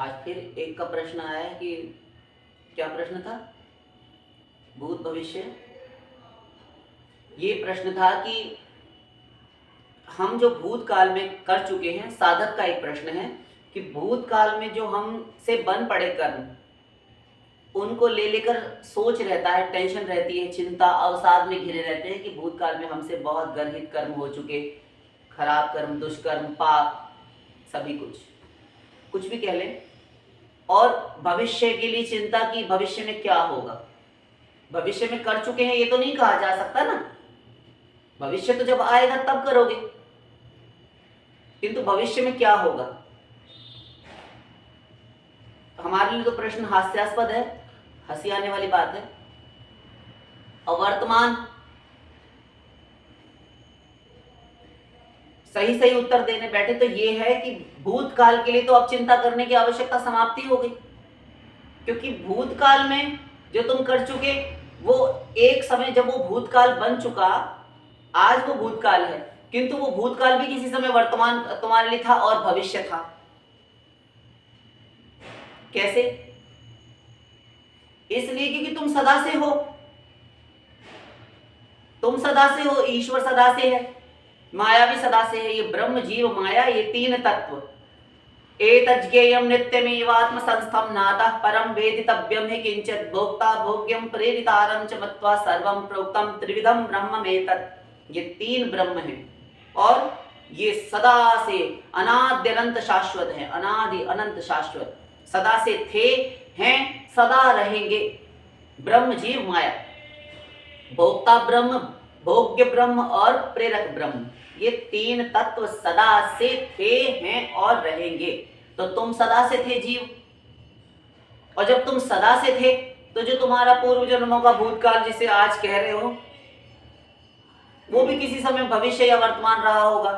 आज फिर एक का प्रश्न आया है कि क्या प्रश्न था? भूत भविष्य। ये प्रश्न था कि हम जो भूतकाल में कर चुके हैं, साधक का एक प्रश्न है कि भूतकाल में जो हमसे बन पड़े कर्म, उनको ले लेकर सोच रहता है, टेंशन रहती है, चिंता अवसाद में घिरे रहते हैं कि भूतकाल में हमसे बहुत गर्हित कर्म हो चुके, खराब कर्म, दुष्कर्म, पाप, सभी कुछ भी कह लें। और भविष्य के लिए चिंता की भविष्य में क्या होगा। भविष्य में कर चुके हैं ये तो नहीं कहा जा सकता ना, भविष्य तो जब आएगा तब करोगे, किंतु भविष्य में क्या होगा। हमारे लिए तो प्रश्न हास्यास्पद है, हंसी आने वाली बात है। और वर्तमान सही सही उत्तर देने बैठे तो ये है कि भूतकाल के लिए तो अब चिंता करने की आवश्यकता समाप्ति हो गई, क्योंकि भूतकाल में जो तुम कर चुके वो एक समय जब वो भूतकाल बन चुका, आज वो भूतकाल है, किंतु वो भूतकाल भी किसी समय वर्तमान तुम्हारे लिए था और भविष्य था। कैसे? इसलिए क्योंकि तुम सदा से हो, तुम सदा से हो, ईश्वर सदा से है, माया भी सदा से है। ये ब्रह्म जीव माया, ये तीन तत्व, एतज्ज्ञेयं नित्यमेवात्म संस्थं नातः परम वेदितव्यं हि किंचित् भोक्ता भोग्यं प्रेरितारं च मत्वा सर्वं प्रोक्तं त्रिविधं ब्रह्ममेतत्। ये तीन ब्रह्म हैं और ये सदा से अनाद्य अनंत शाश्वत है, अनादि अनंत शाश्वत, सदा से थे, हैं, सदा रहेंगे। ब्रह्म जीव माया, भोक्ता ब्रह्म, भोग्य ब्रह्म और प्रेरक ब्रह्म, ये तीन तत्व सदा से थे, हैं और रहेंगे। तो तुम सदा से थे जीव, और जब तुम सदा से थे तो जो तुम्हारा पूर्व जन्मों का भूतकाल जिसे आज कह रहे हो, वो भी किसी समय भविष्य या वर्तमान रहा होगा।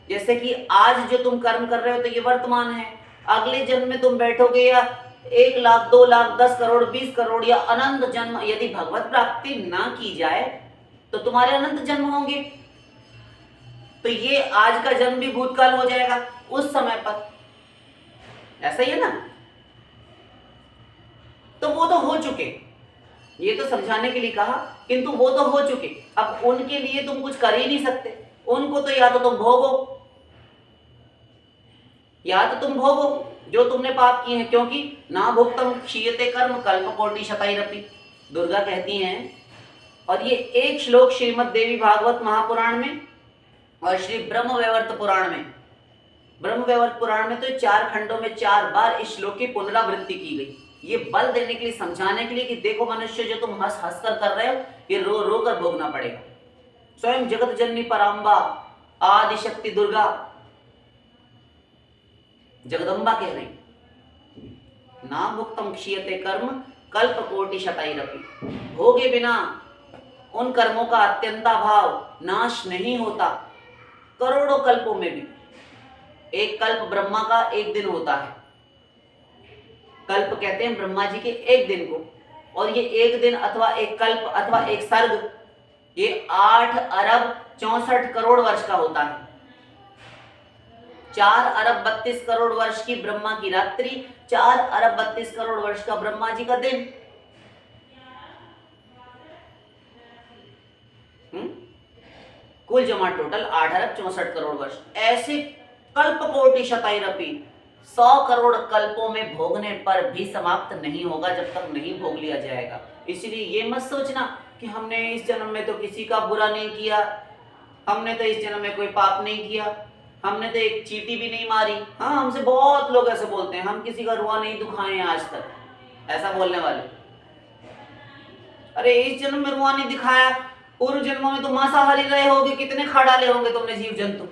जैसे कि आज जो तुम कर्म कर रहे हो तो ये वर्तमान है, अगले जन्म में तुम बैठोगे या 1 लाख, 2 लाख, 10 करोड़, 20 करोड़ या अनंत जन्म, यदि भगवत प्राप्ति ना की जाए तो तुम्हारे अनंत जन्म होंगे। तो ये आज का जन्म भी भूतकाल हो जाएगा उस समय पर, ऐसा ही है ना। तो वो तो हो चुके, ये तो समझाने के लिए कहा, किंतु वो तो हो चुके, अब उनके लिए तुम कुछ कर ही नहीं सकते। उनको तो या तो तुम भोगो, या तो तुम भोगो जो तुमने पाप किए हैं, क्योंकि ना भुक्तम क्षीयते कर्म कल्पकोटि शतैरपि, दुर्गा कहती हैं। और ये एक श्लोक श्रीमद् देवी भागवत महापुराण में और श्री ब्रह्मवैवर्त पुराण में, ब्रह्मवैवर्त पुराण में तो 4 खंडों में 4 बार इस श्लोक की पुनरावृत्ति की गई। ये बल देने के लिए, समझाने के लिए कि देखो मनुष्य, जो तुम हंस हंस कर रहे हो ये रो रो कर भोगना पड़ेगा। स्वयं जगत जननी पराम्बा आदि शक्ति दुर्गा जगदम्बा कह रही, ना भुक्तम क्षीयते कर्म कल्प कोटि शतैरपि, भोगे बिना उन कर्मों का अत्यंता भाव नाश नहीं होता, करोड़ों कल्पों में भी। एक कल्प ब्रह्मा का एक दिन होता है, कल्प कहते हैं ब्रह्मा जी के एक दिन को, और ये एक दिन अथवा एक कल्प अथवा एक सर्ग ये 8 अरब 64 करोड़ वर्ष का होता है। 4 अरब 32 करोड़ वर्ष की ब्रह्मा की रात्रि, 4 अरब 32 करोड़ वर्ष का ब्रह्मा जी का दिन। कुल जमा टोटल 8 अरब 64 करोड़ वर्ष। ऐसे कल्प कोटि शतैरपि, 100 करोड़ कल्पों में भोगने पर भी समाप्त नहीं होगा जब तक नहीं भोग लिया जाएगा। इसलिए ये मत सोचना कि हमने इस जन्म में तो किसी का बुरा नहीं किया, हमने तो इस जन्म में कोई पाप नहीं किया, हमने तो एक चींटी भी नहीं मारी। हाँ, हमसे बहुत लोग ऐसे बोलते हैं, हम किसी का रुआ नहीं दुखाए हैं आज तक, ऐसा बोलने वाले। अरे इस जन्म में रुआ नहीं दिखाया, पूर्व जन्मों में तो मांसाहारी रहे होगे, कितने खा डाले होंगे तुमने जीव जंतु,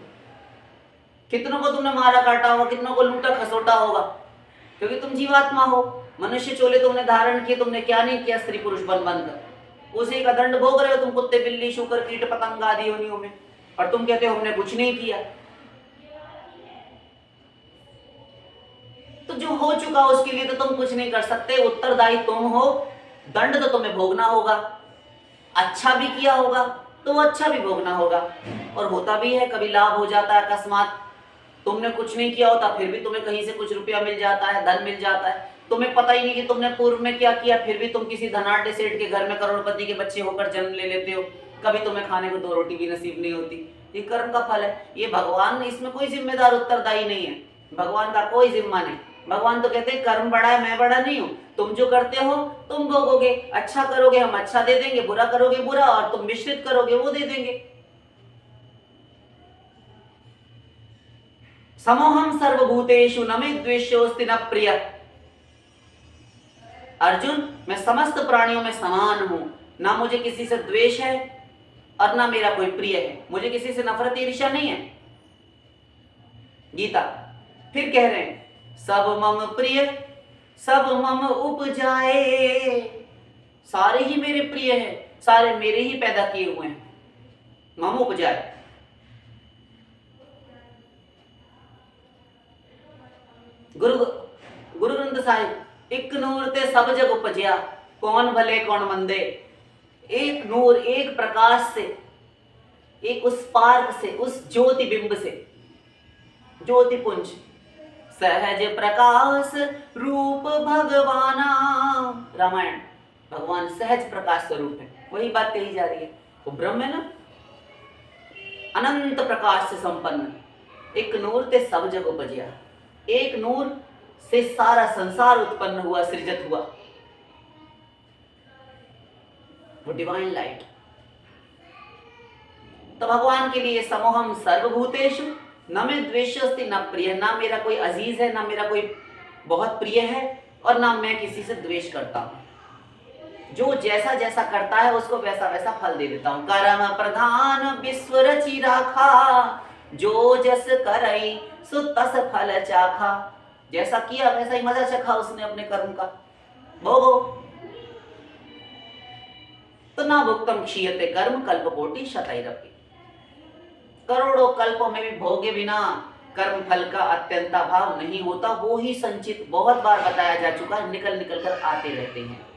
कितनों को तुमने मारा काटा होगा, कितनों को लूटा खसोटा होगा, क्योंकि तुम जीवात्मा हो। मनुष्य चोले तुमने धारण किए, तुमने क्या नहीं किया स्त्री पुरुष बन बनकर, उसी का दंड भोग रहे हो तुम, कुत्ते बिल्ली शुकर कीट पतंग आदि योनियों में, और तुम कहते हो हमने कुछ नहीं किया। तो जो हो चुका उसके लिए तो तुम कुछ नहीं कर सकते, उत्तरदायी तुम हो, दंड तो तुम्हें भोगना होगा। अच्छा भी किया होगा तो अच्छा भी भोगना होगा, और होता भी है, कभी लाभ हो जाता है अकस्मात, तुमने कुछ नहीं किया होता फिर भी तुम्हें कहीं से कुछ रुपया मिल जाता है, धन मिल जाता है। तुम्हें पता ही नहीं कि तुमने पूर्व में क्या किया, फिर भी तुम किसी धनाढ्य सेठ के घर में करोड़पति के बच्चे होकर जन्म ले लेते हो, कभी तुम्हें खाने को 2 रोटी भी नसीब नहीं होती। ये कर्म का फल है। ये भगवान, इसमें कोई जिम्मेदार उत्तरदायी नहीं है, भगवान का कोई जिम्मा नहीं। भगवान तो कहते हैं कर्म बड़ा है, मैं बड़ा नहीं हूं, तुम जो करते हो तुम भोगोगे। अच्छा करोगे हम अच्छा दे देंगे, बुरा करोगे बुरा, और तुम मिश्रित करोगे वो दे देंगे। समोहम सर्वभूतेषु न मे द्वेषोऽस्ति न प्रिय। अर्जुन, मैं समस्त प्राणियों में समान हूं, ना मुझे किसी से द्वेष है और ना मेरा कोई प्रिय है, मुझे किसी से नफरत ईर्ष्या नहीं है। गीता फिर कह रहे हैं, सब मम प्रिय सब मम उपजाए। सारे ही मेरे प्रिय हैं, सारे मेरे ही पैदा किए हुए हैं। मम उपजाए, गुरु ग्रंथ साहिब, एक नूर ते सब जग उपजया, कौन भले कौन मंदे। एक नूर, एक प्रकाश से, एक उस स्पार्क से, उस ज्योति बिंब से, ज्योति पुंज, सहज प्रकाश रूप भगवाना। रामायण, भगवान सहज प्रकाश स्वरूप है, वही बात कही जा रही है। वो ब्रह्म है ना, अनंत प्रकाश से संपन्न। एक नूर ते सब जग उपजया, एक नूर से सारा संसार उत्पन्न हुआ, सृजित हुआ, वो डिवाइन लाइट। तो भगवान के लिए समोहम सर्वभूतेषु न मे द्वेषोऽस्ति न प्रिय, ना मेरा कोई अजीज है, ना मेरा कोई बहुत प्रिय है, और ना मैं किसी से द्वेष करता हूं। जो जैसा जैसा करता है उसको वैसा वैसा फल दे देता हूं। कर्म प्रधान विश्व रचि राखा, जो जस करई सो तस फल चाखा। जैसा किया वैसा ही मजा चखा उसने अपने कर्म का, भोगो। तो ना भुक्तम क्षीयते कर्म कल्पकोटि शतैरपि। करोड़ों कल्पों में भी भोगे बिना कर्म फल का अत्यंता भाव नहीं होता। वो ही संचित, बहुत बार बताया जा चुका है, निकल निकल कर आते रहते हैं।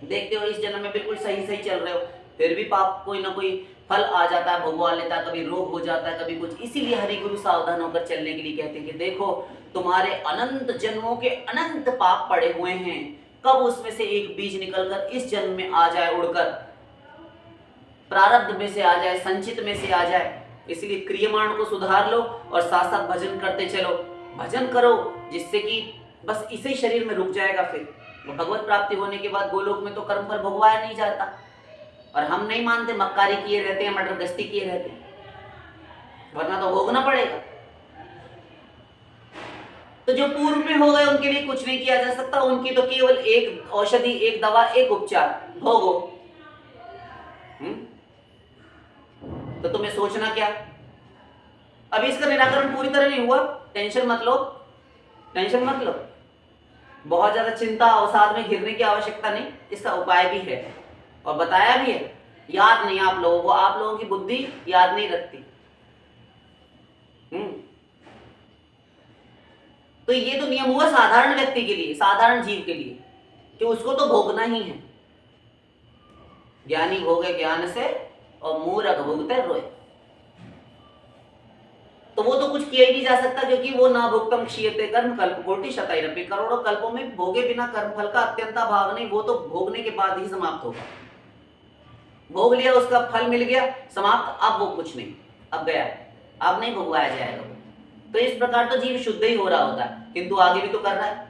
देखते हो इस जन्म में बिल्कुल सही सही चल रहे हो, फिर भी पाप कोई ना कोई फल आ जाता है, भगवा लेता है, कभी रोग हो जाता है, कभी कुछ। इसीलिए हरि गुरु सावधान होकर चलने के लिए कहते हैं कि देखो तुम्हारे अनंत जन्मों के अनंत पाप पड़े हुए हैं, कब उसमें से एक बीज निकलकर इस जन्म में आ जाए, उड़कर प्रारब्ध में से आ जाए, संचित में से आ जाए। इसलिए क्रियमाण को सुधार लो और साथ साथ भजन करते चलो। भजन करो जिससे कि बस इसे शरीर में रुक जाएगा। फिर भगवत प्राप्ति होने के बाद गोलोक में तो कर्मफल भोगवाया नहीं जाता, और हम नहीं मानते, मक्कारी किए रहते हैं, मटर गश्ती किए रहते हैं, वरना तो भोगना पड़ेगा। तो जो पूर्व में हो गए उनके लिए कुछ नहीं किया जा सकता, उनकी तो केवल एक औषधि, एक दवा, एक उपचार, भोगो। तो तुम्हें सोचना क्या, अभी इसका निराकरण पूरी तरह नहीं हुआ, टेंशन मत लो, टेंशन मत लो, बहुत ज्यादा चिंता अवसाद में घिरने की आवश्यकता नहीं। इसका उपाय भी है और बताया भी है, याद नहीं आप लोगों को, आप लोगों की बुद्धि याद नहीं रखती। तो ये तो नियम हुआ साधारण व्यक्ति के लिए, साधारण जीव के लिए, कि उसको तो भोगना ही है। ज्ञानी भोगे ज्ञान से और मूर्ख भोगते रोए। तो वो तो कुछ किया ही नहीं जा सकता, क्योंकि वो ना भुक्तम क्षीयते कर्म कल्पकोटि शतैरपि। करोड़ों कल्पों में भोगे बिना कर्म फल का अत्यंता भाव नहीं, वो तो भोगने के बाद ही समाप्त होगा। भोग लिया, उसका फल मिल गया, समाप्त, अब वो कुछ नहीं, अब गया, अब नहीं भोगवाया जाएगा। तो इस प्रकार तो जीव शुद्ध ही हो रहा होता है, किंतु आगे भी तो कर रहा है,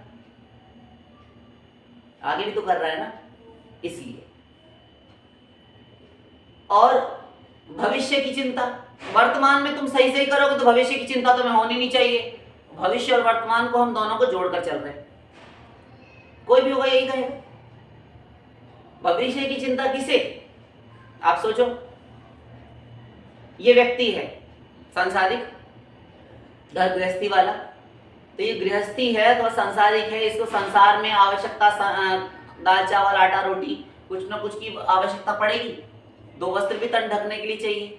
आगे भी तो कर रहा है ना, इसलिए। और भविष्य की चिंता, वर्तमान में तुम सही सही करोगे तो भविष्य की चिंता तुम्हें होनी नहीं चाहिए। भविष्य और वर्तमान को हम दोनों को जोड़कर चल रहे हैं, कोई भी होगा यही कहेगा। भविष्य की चिंता किसे, आप सोचो, ये व्यक्ति है सांसारिक, घर गृहस्थी वाला, तो ये गृहस्थी है तो सांसारिक है, इसको संसार में आवश्यकता, दाल चावल आटा रोटी कुछ ना कुछ की आवश्यकता पड़ेगी, 2 वस्त्र भी तन ढकने के लिए चाहिए,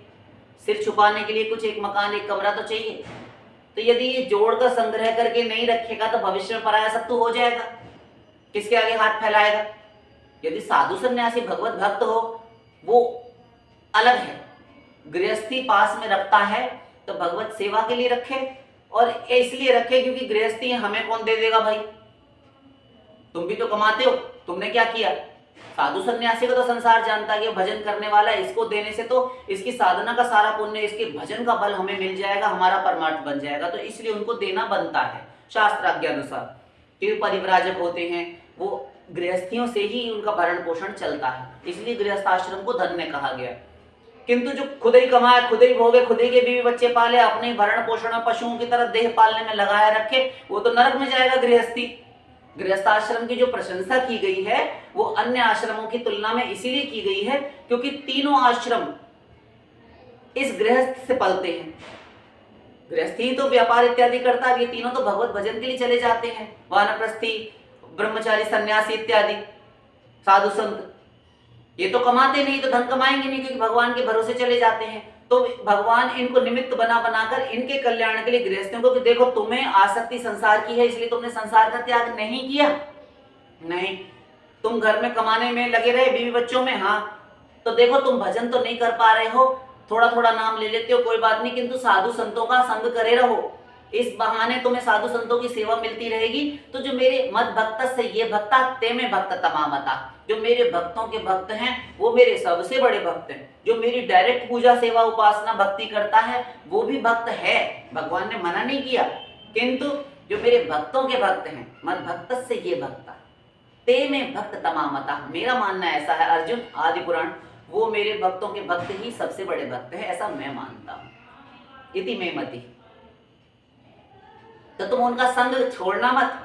सिर छुपाने के लिए कुछ, एक मकान एक कमरा तो चाहिए। तो यदि ये जोड़कर संग्रह करके नहीं रखेगा तो भविष्य में पराया सत्तू हो जाएगा, किसके आगे हाथ फैलाएगा। यदि साधु सन्यासी भगवत भक्त हो वो अलग है, गृहस्थी पास में रखता है तो भगवत सेवा के लिए रखे, और इसलिए रखे क्योंकि गृहस्थी हमें कौन दे देगा भाई, तुम भी तो कमाते हो, तुमने क्या किया। साधु सन्यासी को तो संसार जानता है कि भजन करने वाला है, इसको देने से तो इसकी साधना का सारा पुण्य, इसके भजन का बल हमें मिल जाएगा, हमारा परमार्थ बन जाएगा, तो इसलिए उनको देना बनता है शास्त्राज्ञा अनुसार। जो परिव्राजक होते हैं वो गृहस्थियों से ही उनका भरण पोषण चलता है, इसलिए गृहस्थाश्रम को धन्य कहा गया। किंतु जो खुद ही कमाए, खुद ही भोगे, खुद ही के बीवी बच्चे पाले, अपने भरण पोषण में पशुओं की तरह देह पालने में लगाया रखे, वो तो नरक में जाएगा गृहस्थी। गृहस्थाश्रम की जो प्रशंसा की गई है वो अन्य आश्रमों की तुलना में इसीलिए की गई है क्योंकि तीनों आश्रम इस गृहस्थ से पलते हैं। गृहस्थी तो व्यापार इत्यादि करता है, ये तीनों तो भगवत भजन के लिए चले जाते हैं, वानप्रस्थी, ब्रह्मचारी, सन्यासी इत्यादि साधु संत। ये तो कमाते नहीं, तो धन कमाएंगे नहीं क्योंकि भगवान के भरोसे चले जाते हैं। तो भगवान इनको निमित्त बना बनाकर इनके कल्याण के लिए गृहस्थियों को कि देखो तुम्हें आसक्ति संसार की है, इसलिए तुमने संसार का त्याग नहीं किया, नहीं तुम घर में कमाने में लगे रहे, बीवी बच्चों में, हाँ तो देखो तुम भजन तो नहीं कर पा रहे हो, थोड़ा थोड़ा नाम ले लेते हो, कोई बात नहीं, किंतु साधु संतों का संग करे रहो, इस बहाने तुम्हें साधु संतों की सेवा मिलती रहेगी। तो जो मेरे मद भक्त से ये भक्ता ते में भक्त तमामता, जो मेरे भक्तों के भक्त हैं वो मेरे सबसे बड़े भक्त हैं। जो मेरी डायरेक्ट पूजा सेवा उपासना भक्ति करता है वो भी भक्त है, भगवान ने मना नहीं किया, किंतु जो मेरे भक्तों के भक्त हैं, मद भक्त से ये भक्ता ते में भक्त तमामता, मेरा मानना ऐसा है अर्जुन आदि पुराण, वो मेरे भक्तों के भक्त ही सबसे बड़े भक्त है, ऐसा मैं मानता हूं। इति में मति, तो तुम उनका संग छोड़ना मत।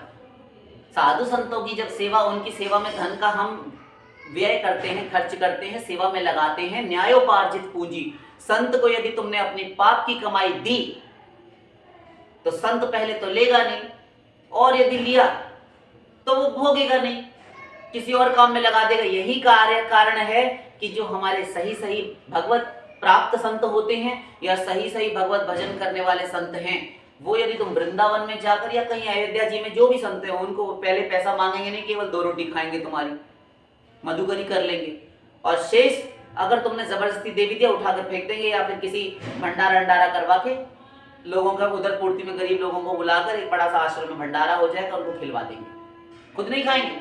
साधु संतों की जब सेवा, उनकी सेवा में धन का हम व्यय करते हैं, खर्च करते हैं, सेवा में लगाते हैं, न्यायोपार्जित पूंजी, संत को यदि तुमने अपनी पाप की कमाई दी तो संत पहले तो लेगा नहीं, और यदि लिया तो वो भोगेगा नहीं, किसी और काम में लगा देगा। यही कारण है कि जो हमारे सही सही भगवत प्राप्त संत होते हैं या सही सही भगवत भजन करने वाले संत हैं, वो यदि तुम वृंदावन में जाकर या कहीं अयोध्या जी में जो भी संत हैं उनको पहले पैसा मांगेंगे नहीं, केवल 2 रोटी खाएंगे, तुम्हारी मधुकरी कर लेंगे, और शेष अगर तुमने जबरदस्ती दे भी दिया उठाकर फेंक देंगे, या फिर किसी भंडारा भंडारा करवा के लोगों का उधर पूर्ति में गरीब लोगों को बुलाकर एक बड़ा सा आश्रम में भंडारा हो जाएगा, उनको खिलवा देंगे, खुद नहीं खाएंगे,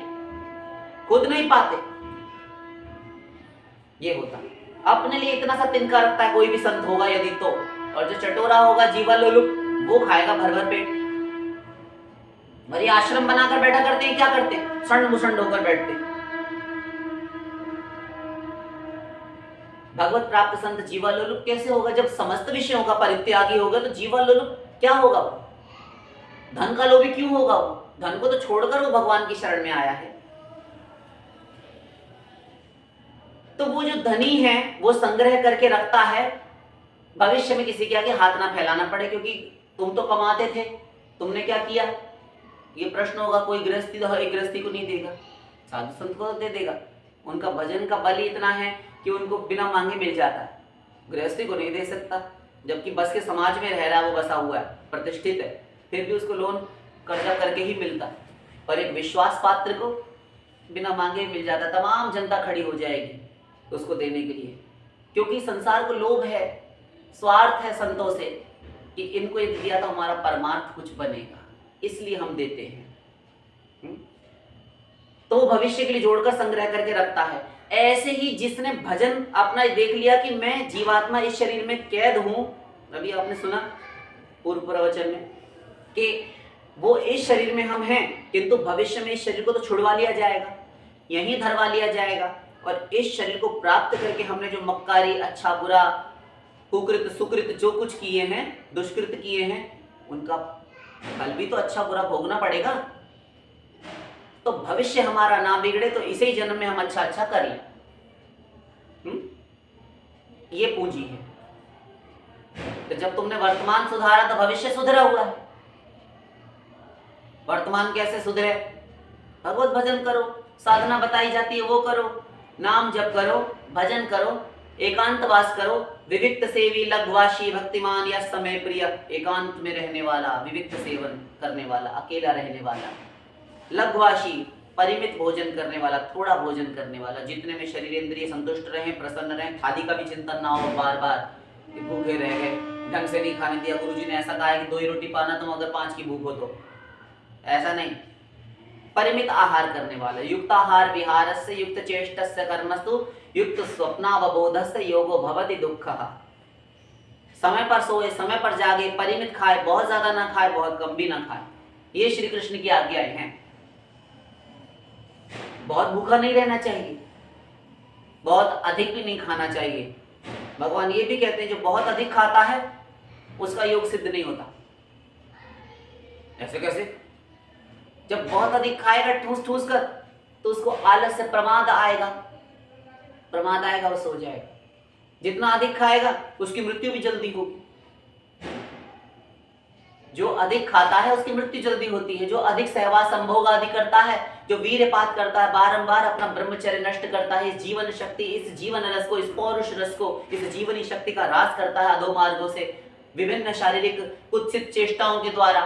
खुद नहीं पाते। ये होता है, अपने लिए इतना सा तिनका रखता है कोई भी संत होगा यदि तो, और जो चटोरा होगा जीवा लोलुप वो खाएगा भर भर पेट। और ये आश्रम बनाकर बैठा करते हैं, क्या करते हैं, संड मुसंड होकर बैठते। भगवत प्राप्त संत जीवा लोलुप कैसे होगा, जब समस्त विषयों का परित्यागी होगा तो जीवा लोलुप क्या होगा, धन का लोभी क्यों होगा, वो धन को तो छोड़कर वो भगवान की शरण में आया है। तो वो जो धनी है वो संग्रह करके रखता है, भविष्य में किसी के आगे हाथ ना फैलाना पड़े, क्योंकि तुम तो कमाते थे, तुमने क्या किया, ये प्रश्न होगा। कोई गृहस्थी तो एक गृहस्थी को नहीं देगा, साधु संत को दे देगा, उनका भजन का बल इतना है कि उनको बिना मांगे मिल जाता है, गृहस्थी को नहीं दे सकता, जबकि बस के समाज में रह रहा है, वो बसा हुआ है, प्रतिष्ठित है, फिर भी उसको लोन कर्जा करके ही मिलता है, पर एक विश्वास पात्र को बिना मांगे मिल जाता, तमाम जनता खड़ी हो जाएगी उसको देने के लिए, क्योंकि संसार को लोभ है, स्वार्थ है संतों से कि इनको ये दिया तो हमारा परमार्थ कुछ बनेगा, इसलिए हम देते हैं। तो वो भविष्य के लिए जोड़कर संग्रह करके रखता है। ऐसे ही जिसने भजन अपना देख लिया कि मैं जीवात्मा इस शरीर में कैद हूं, अभी आपने सुना पूर्व प्रवचन में कि वो इस शरीर में हम हैं, किंतु भविष्य में इस शरीर को तो छुड़वा लिया जाएगा, यहीं धरवा लिया जाएगा, और इस शरीर को प्राप्त करके हमने जो मक्कारी, अच्छा बुरा, कुकृत सुकृत जो कुछ किए हैं, दुष्कृत किए हैं, उनका फल भी तो अच्छा बुरा भोगना पड़ेगा। तो भविष्य हमारा ना बिगड़े तो इसी जन्म में हम अच्छा अच्छा कर लें, ये पूंजी है। तो जब तुमने वर्तमान सुधारा तो भविष्य सुधरा हुआ है। वर्तमान कैसे सुधरे, भगवत भजन करो, साधना बताई जाती है वो करो, नाम जप करो, भजन करो, एकांतवास करो, विविक्त सेवी लघ्वाशी भक्तिमान या समय प्रिय, एकांत में रहने वाला, विविक्त सेवन करने वाला, अकेला रहने वाला, लघ्वाशी परिमित भोजन करने वाला, थोड़ा भोजन करने वाला, जितने में शरीर इंद्रिय संतुष्ट रहें, प्रसन्न रहें, खादी का भी चिंतन ना हो बार बार कि भूखे रह गए, ढंग से नहीं खाने दिया, गुरुजी ने ऐसा कहा है कि 2 ही रोटी पाना तुम अगर 5 की भूख हो तो, ऐसा नहीं। परिमित आहार करने वाला, युक्त आहार विहारस्य युक्त चेष्टस्य कर्मस्तु युक्त स्वप्नावबोधस्य योगो भवति दुःखः। समय पर सोए, समय पर जागे, परिमित खाए, बहुत ज्यादा ना खाए, बहुत कम भी ना खाए, ये श्री कृष्ण की आज्ञाएं हैं। बहुत भूखा नहीं रहना चाहिए, बहुत अधिक भी नहीं खाना चाहिए। भगवान ये भी कहते हैं जो बहुत अधिक खाता है उसका योग सिद्ध नहीं होता। ऐसे कैसे? जब बहुत अधिक खाएगा ठूस ठूस कर तो उसको आलस से प्रमाद आएगा, वो सो जाएगा। जितना अधिक खाएगा उसकी मृत्यु भी जल्दी होगी। जो अधिक खाता है उसकी मृत्यु जल्दी होती है। जो अधिक सहवास संभोग आदि करता है, जो वीर्यपात करता है, बारंबार अपना ब्रह्मचर्य नष्ट करता है, इस जीवन शक्ति, इस जीवन रस को, इस पौरुष रस को, इस जीवनी शक्ति का ह्रास करता है अधो मार्गों से, विभिन्न शारीरिक कुत्सित चेष्टाओं के द्वारा,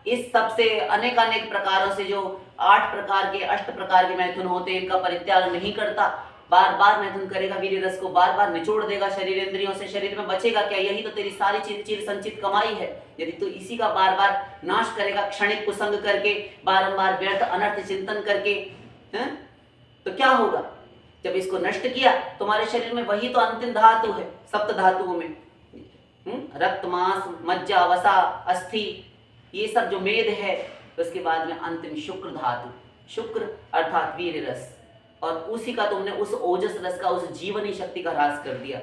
इस सब से अनेक अनेक प्रकारों से जो 8 प्रकार के 8 प्रकार के मैथुन होते हैं, इनका परित्याग नहीं करता, बार बार मैथुन करेगा, वीर्य रस को बार बार निचोड़ देगा शरीर इंद्रियों से, शरीर में बचेगा क्या? यही तो तेरी सारी चिर संचित कमाई है। यदि तू इसी का बार बार नाश करेगा, क्षणिक कुसंग करके, बारंबार व्यर्थ अनर्थ चिंतन करके, तो क्या होगा? जब इसको नष्ट किया, तुम्हारे शरीर में वही तो अंतिम धातु है, सप्त धातुओं में रक्त, मांस, मज्जा, वसा, अस्थि, ये सब जो मेद है, उसके बाद में अंतिम शुक्र धातु, शुक्र अर्थात वीर रस, और उसी का तुमने उस ओजस रस का, उस जीवनी शक्ति का ह्रास कर दिया।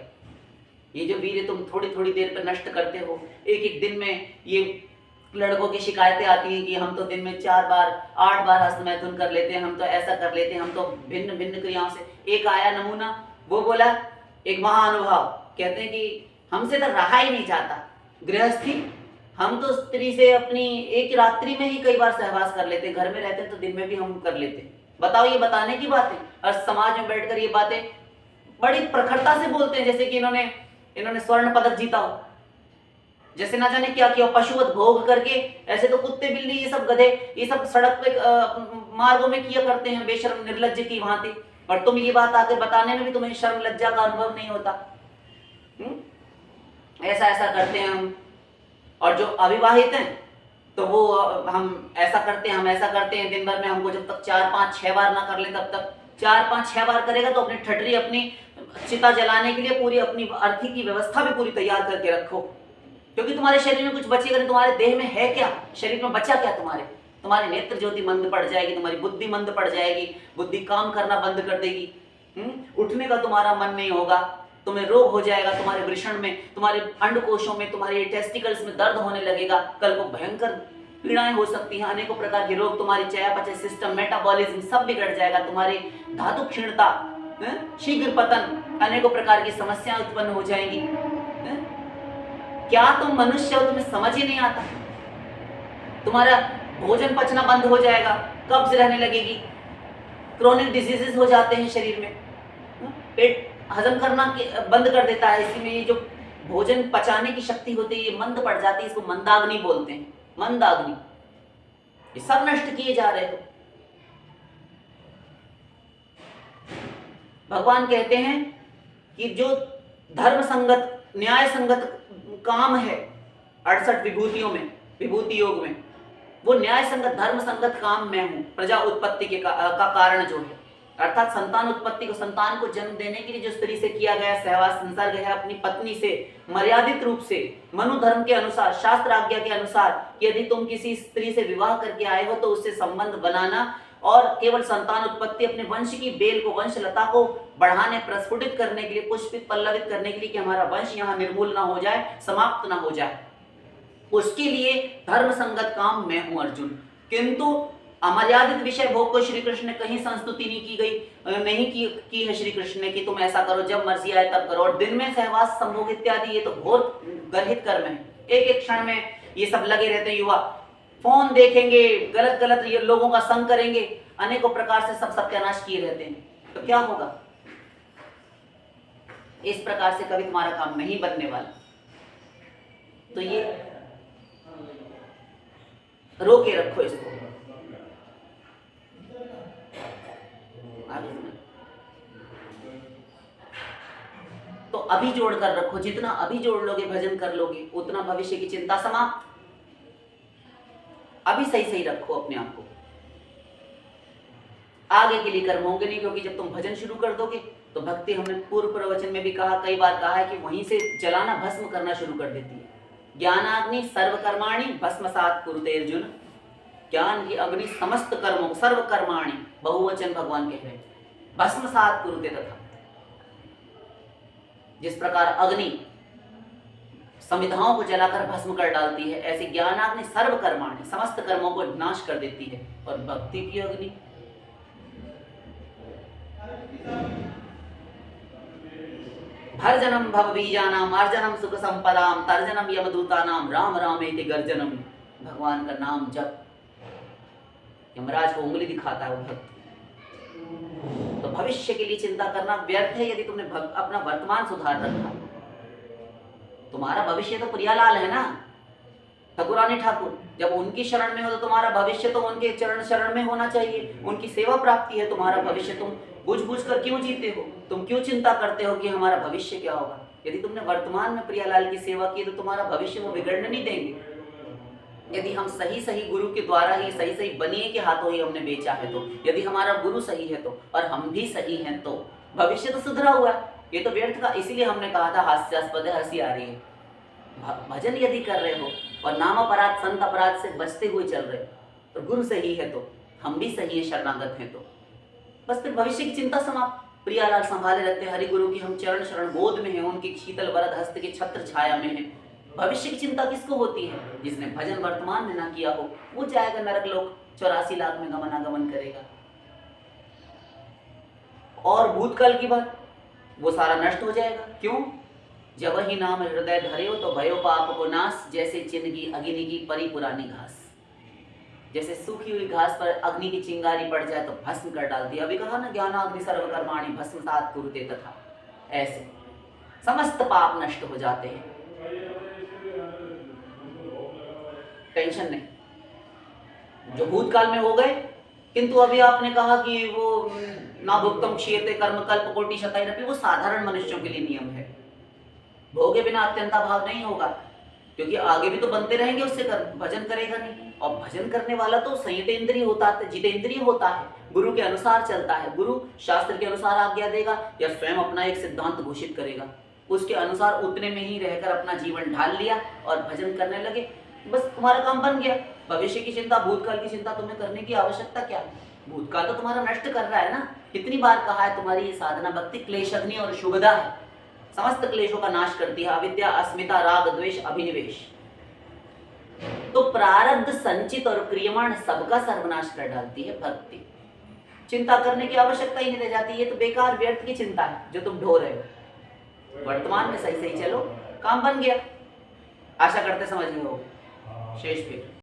ये जो वीर्य तुम थोड़ी थोड़ी देर पर नष्ट करते हो, एक एक दिन में, ये लड़कों की शिकायतें आती हैं कि हम तो दिन में 4 बार 8 बार हस्त मैथुन कर लेते हैं, हम तो ऐसा कर लेते हैं, हम तो भिन्न भिन्न क्रियाओं से। एक आया नमूना, वो बोला, एक महानुभाव कहते हैं कि हमसे तो रहा ही नहीं जाता, गृहस्थी, हम तो स्त्री से अपनी एक रात्रि में ही कई बार सहवास कर लेते, घर में रहते तो दिन में भी हम कर लेते। बताओ, ये बताने की बात है। और समाज में बैठकर ये बातें बड़ी प्रखरता से बोलते हैं, जैसे कि इन्होंने स्वर्ण पदक जीता हो, जैसे ना जाने क्या किया, पशुवत भोग करके। ऐसे तो कुत्ते बिल्ली ये सब गधे ये सब सड़क पे मार्गों में किया करते हैं बेशर्म निर्लज्ज की भांति, और तुम ये बात आके बताने में भी तुम्हें शर्म लज्जा का अनुभव नहीं होता। ऐसा ऐसा करते हैं हम। और जो अविवाहित हैं तो वो हम ऐसा करते हैं, हम ऐसा करते हैं, दिन भर में हमको जब तक 4 5 6 बार ना कर ले तब तक, 4 5 6 बार करेगा तो अपनी ठटरी, अपनी चिता जलाने के लिए पूरी अपनी अर्थी की व्यवस्था भी पूरी तैयार करके रखो, क्योंकि तुम्हारे शरीर में कुछ बचेगा नहीं। तुम्हारे देह में है क्या? शरीर में बचा क्या? तुम्हारे नेत्र ज्योति मंद पड़ जाएगी, तुम्हारी बुद्धि मंद पड़ जाएगी, बुद्धि काम करना बंद कर देगी, उठने का तुम्हारा मन नहीं होगा, तुम्हें रोग हो जाएगा, तुम्हारे वृषण में, तुम्हारे अंडकोशों में, तुम्हारे टेस्टिकल्स में दर्द होने लगेगा, कल को भयंकर पीड़ाएं हो सकती हैं, अनेकों प्रकार के रोग, तुम्हारी चयापचय सिस्टम, मेटाबॉलिज्म सब बिगड़ जाएगा, तुम्हारी धातु क्षीणता, शीघ्र पतन, अनेकों प्रकार की समस्याएं उत्पन्न हो जाएंगी। क्या तुम मनुष्य हो? तुम्हें समझ ही नहीं आता। तुम्हारा भोजन पचना बंद हो जाएगा, कब्ज रहने लगेगी, क्रोनिक डिजीजेस हो जाते हैं शरीर में, पेट हजम करना बंद कर देता है, इसी में ये जो भोजन पचाने की शक्ति होती है ये मंद पड़ जाती है, इसको मंदाग्नि बोलते हैं, मंदाग्नि। ये सब नष्ट किए जा रहे हो। भगवान कहते हैं कि जो धर्म संगत, न्याय संगत काम है 68 विभूतियों में, विभूति योग में, वो न्याय संगत धर्म संगत काम मैं हूं। प्रजा उत्पत्ति का कारण जो है, अर्थात संतान उत्पत्ति को, संतान को जन्म देने के लिए जो स्त्री से किया गया सहवास, संसर्ग है अपनी पत्नी से, मर्यादित रूप से, मनु धर्म के अनुसार, शास्त्र आज्ञा के अनुसार, यदि तुम किसी स्त्री से विवाह करके आए हो तो उससे संबंध बनाना, और केवल संतान उत्पत्ति, अपने वंश की बेल को, वंशलता को बढ़ाने, प्रस्फुटित करने के लिए, पुष्पित पल्लवित करने के लिए, कि हमारा वंश यहाँ निर्मूल ना हो जाए, समाप्त ना हो जाए, उसके लिए धर्म संगत काम मैं हूं अर्जुन। किंतु अमर्यादित विषय भोग को श्री कृष्ण ने कहीं संस्तुति नहीं की गई, नहीं की है श्री कृष्ण ने कि तुम ऐसा करो, जब मर्जी आए तब करो। और दिन में सहवास संभोग इत्यादि ये तो घोर गर्हित कर्म है। एक एक क्षण में ये सब लगे रहते हैं युवा, फोन देखेंगे, गलत गलत लोगों का संग करेंगे, अनेकों प्रकार से सब सत्यानाश किए रहते हैं। तो क्या होगा? इस प्रकार से कभी तुम्हारा काम नहीं बनने वाला। तो ये रोके रखो इसको। तो अभी जोड़ कर रखो, जितना अभी जोड़ लोगे, भजन कर लोगे, उतना भविष्य की चिंता समाप्त। अभी सही सही रखो अपने आप को, आगे के लिए कर्म होंगे नहीं, क्योंकि जब तुम भजन शुरू कर दोगे तो भक्ति, हमने पूर्व प्रवचन में भी कहा, कई बार कहा है कि वहीं से जलाना, भस्म करना शुरू कर देती है। ज्ञानाग्नि सर्वकर्माणि भस्मसात् कुरुते अर्जुन। ज्ञान की अग्नि समस्त कर्मों, सर्वकर्माणि, बहुवचन भगवान कह रहे हैं, भस्मसात् कुरुते तथा। जिस प्रकार अग्नि संविधाओं को जलाकर भस्म कर डालती है, ऐसी ज्ञानाग्नि सर्वकर्माणि, समस्त कर्मों को नाश कर देती है। और भक्ति की अग्नि भर्जनम भवबीजानाम अर्जनम सुख संपदाम तर्जनम यमदूतानाम राम रामेति गर्जनम। भगवान का नाम जप, यमराज को उंगली दिखाता है वो भक्त। तो भविष्य के लिए चिंता करना व्यर्थ है यदि तुमने अपना वर्तमान सुधार रखा। तुम्हारा भविष्य तो प्रियालाल है ना, ठकुरानी ठाकुर, जब उनकी शरण में हो तो तुम्हारा भविष्य तो उनके चरण शरण में होना चाहिए। उनकी सेवा प्राप्ति है तुम्हारा भविष्य। तुम बुझ बुझ कर क्यों जीते हो? तुम क्यों चिंता करते हो कि हमारा भविष्य क्या होगा? यदि तुमने वर्तमान में प्रियालाल की सेवा की तो तुम्हारा भविष्य वो बिगड़ने नहीं देंगे। यदि हम सही सही गुरु के द्वारा ही, सही सही बनिए के हाथों ही हमने बेचा है तो, यदि हमारा गुरु सही है तो, और हम भी सही हैं तो भविष्य तो सुधरा हुआ है। ये तो व्यर्थ का, इसीलिए हमने कहा था हास्यास्पद है, हंसी आ रही है। भजन यदि कर रहे हो और नाम अपराध, संत अपराध से बचते हुए चल रहे हो, तो गुरु सही है तो, हम भी सही है, शरणागत हैं तो, बस फिर भविष्य की चिंता समाप्त। प्रियालाल संभाले रहते हैं, हरि गुरु की हम चरण शरण गोद में हैं, उनकी शीतल वरद हस्त की छत्र छाया में है। भविष्य की चिंता किसको होती है? जिसने भजन वर्तमान में ना किया हो, वो जाएगा नरक लोक, 84 लाख में गमनागमन करेगा। और भूतकाल की बात, वो सारा नष्ट हो जाएगा। क्यों? जब ही नाम हृदय धरे तो भयो पाप को नाश, जैसे चिन्हगी अग्नि की परी पुरानी घास। जैसे सूखी हुई घास पर अग्नि की चिंगारी पड़ जाए तो भस्म कर डालती है। अभी कहा ना, ज्ञानाग्नि सर्वकर्माणि भस्मसात् कुरुते तथा। ऐसे समस्त पाप नष्ट हो जाते हैं। टेंशन नहीं, जो भूतकाल में हो गए, किंतु अभी आपने कहा कि वो ना भुक्तम क्षीयते कर्म कल्प कोटि शतैरपि, वो साधारण मनुष्यों के लिए नियम है। भोगे बिना अत्यंता भाव नहीं होगा, क्योंकि आगे भी तो बनते रहेंगे उससे भजन करेगा नहीं। और भजन करने वाला तो संयतेंद्रिय होता है, जितेंद्रिय होता है, गुरु के अनुसार चलता है। गुरु शास्त्र के अनुसार आज्ञा देगा या स्वयं अपना एक सिद्धांत घोषित करेगा, उसके अनुसार उतने में ही रहकर अपना जीवन ढाल लिया और भजन करने लगे, बस तुम्हारा काम बन गया। भविष्य की चिंता, भूतकाल की चिंता तुम्हें करने की आवश्यकता क्या है? भूतकाल तो तुम्हारा नष्ट कर रहा है ना। कितनी बार कहा है, तुम्हारी ये साधना भक्ति क्लेशग्नि और शुभदा है, समस्त क्लेशों का नाश करती है। अविद्या, अस्मिता, राग, द्वेष, अभिनिवेश, तो प्रारब्ध, संचित और क्रियमाण सबका सर्वनाश कर डालती है भक्ति। चिंता करने की आवश्यकता ही नहीं रह जाती। ये तो बेकार व्यर्थ की चिंता है जो तुम ढो रहे हो। वर्तमान में सही सही चलो, काम बन गया। आशा करते समझ में हो। शेष फिर